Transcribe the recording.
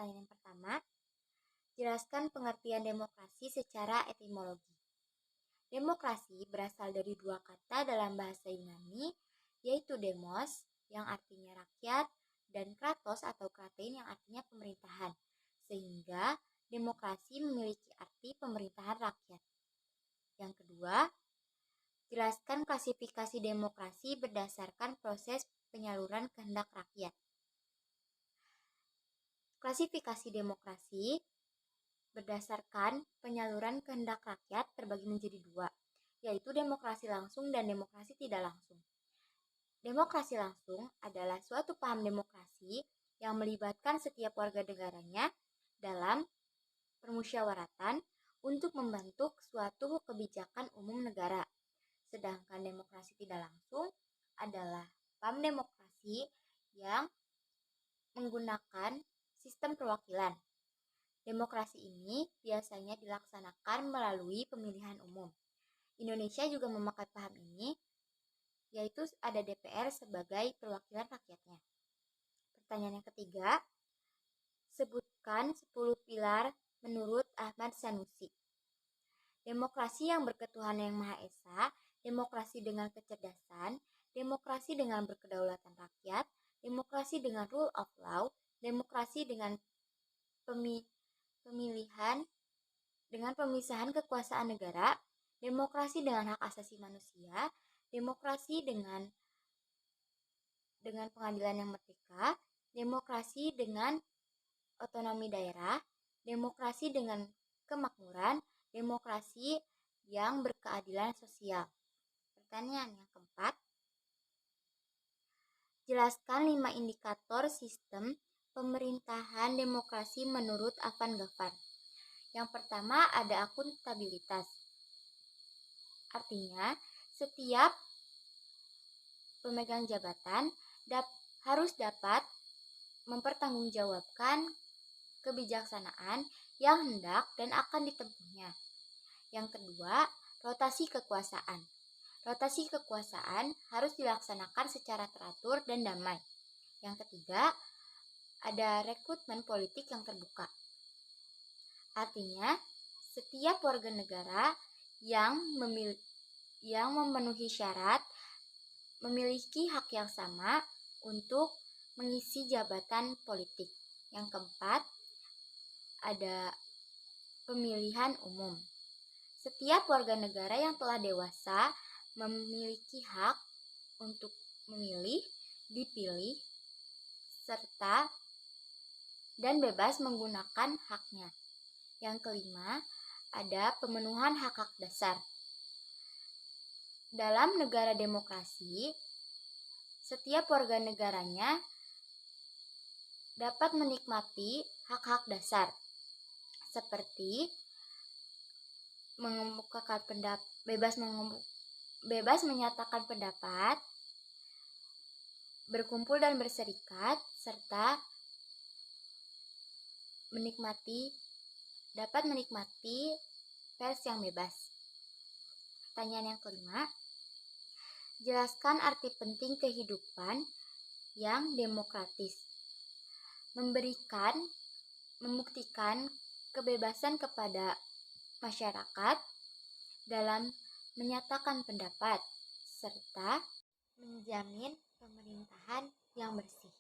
Pertanyaan yang pertama, jelaskan pengertian demokrasi secara etimologi. Demokrasi berasal dari dua kata dalam bahasa Yunani, yaitu demos yang artinya rakyat dan kratos atau kratein yang artinya pemerintahan, sehingga demokrasi memiliki arti pemerintahan rakyat. Yang kedua, jelaskan klasifikasi demokrasi berdasarkan proses penyaluran kehendak rakyat. Klasifikasi demokrasi berdasarkan penyaluran kehendak rakyat terbagi menjadi dua, yaitu demokrasi langsung dan demokrasi tidak langsung. Demokrasi langsung adalah suatu paham demokrasi yang melibatkan setiap warga negaranya dalam permusyawaratan untuk membentuk suatu kebijakan umum negara. Sedangkan demokrasi tidak langsung adalah paham demokrasi yang menggunakan sistem perwakilan. Demokrasi ini biasanya dilaksanakan melalui pemilihan umum. Indonesia juga memakai paham ini, yaitu ada DPR sebagai perwakilan rakyatnya. Pertanyaan yang ketiga, sebutkan 10 pilar menurut Ahmad Sanusi. Demokrasi yang berketuhanan yang Maha Esa, demokrasi dengan kecerdasan, demokrasi dengan berkedaulatan rakyat, demokrasi dengan rule of law, demokrasi dengan pemilihan dengan pemisahan kekuasaan negara, demokrasi dengan hak asasi manusia, demokrasi dengan pengadilan yang merdeka, demokrasi dengan otonomi daerah, demokrasi dengan kemakmuran, demokrasi yang berkeadilan sosial. Pertanyaan yang keempat, jelaskan 5 indikator sistem pemerintahan demokrasi menurut Afan Ghaffar. Yang pertama ada akuntabilitas. Artinya, setiap pemegang jabatan harus dapat mempertanggungjawabkan kebijaksanaan yang hendak dan akan ditempuhnya. Yang kedua, rotasi kekuasaan. Rotasi kekuasaan harus dilaksanakan secara teratur dan damai. Yang ketiga, ada rekrutmen politik yang terbuka. Artinya, setiap warga negara yang memenuhi syarat memiliki hak yang sama untuk mengisi jabatan politik. Yang keempat, ada pemilihan umum. Setiap warga negara yang telah dewasa memiliki hak untuk memilih, dipilih, serta dan bebas menggunakan haknya. Yang kelima, ada pemenuhan hak-hak dasar. Dalam negara demokrasi, setiap warga negaranya dapat menikmati hak-hak dasar seperti bebas menyatakan pendapat, berkumpul dan berserikat, serta dapat menikmati pers yang bebas. Pertanyaan yang kelima, jelaskan arti penting kehidupan yang demokratis. Membuktikan kebebasan kepada masyarakat dalam menyatakan pendapat, serta menjamin pemerintahan yang bersih.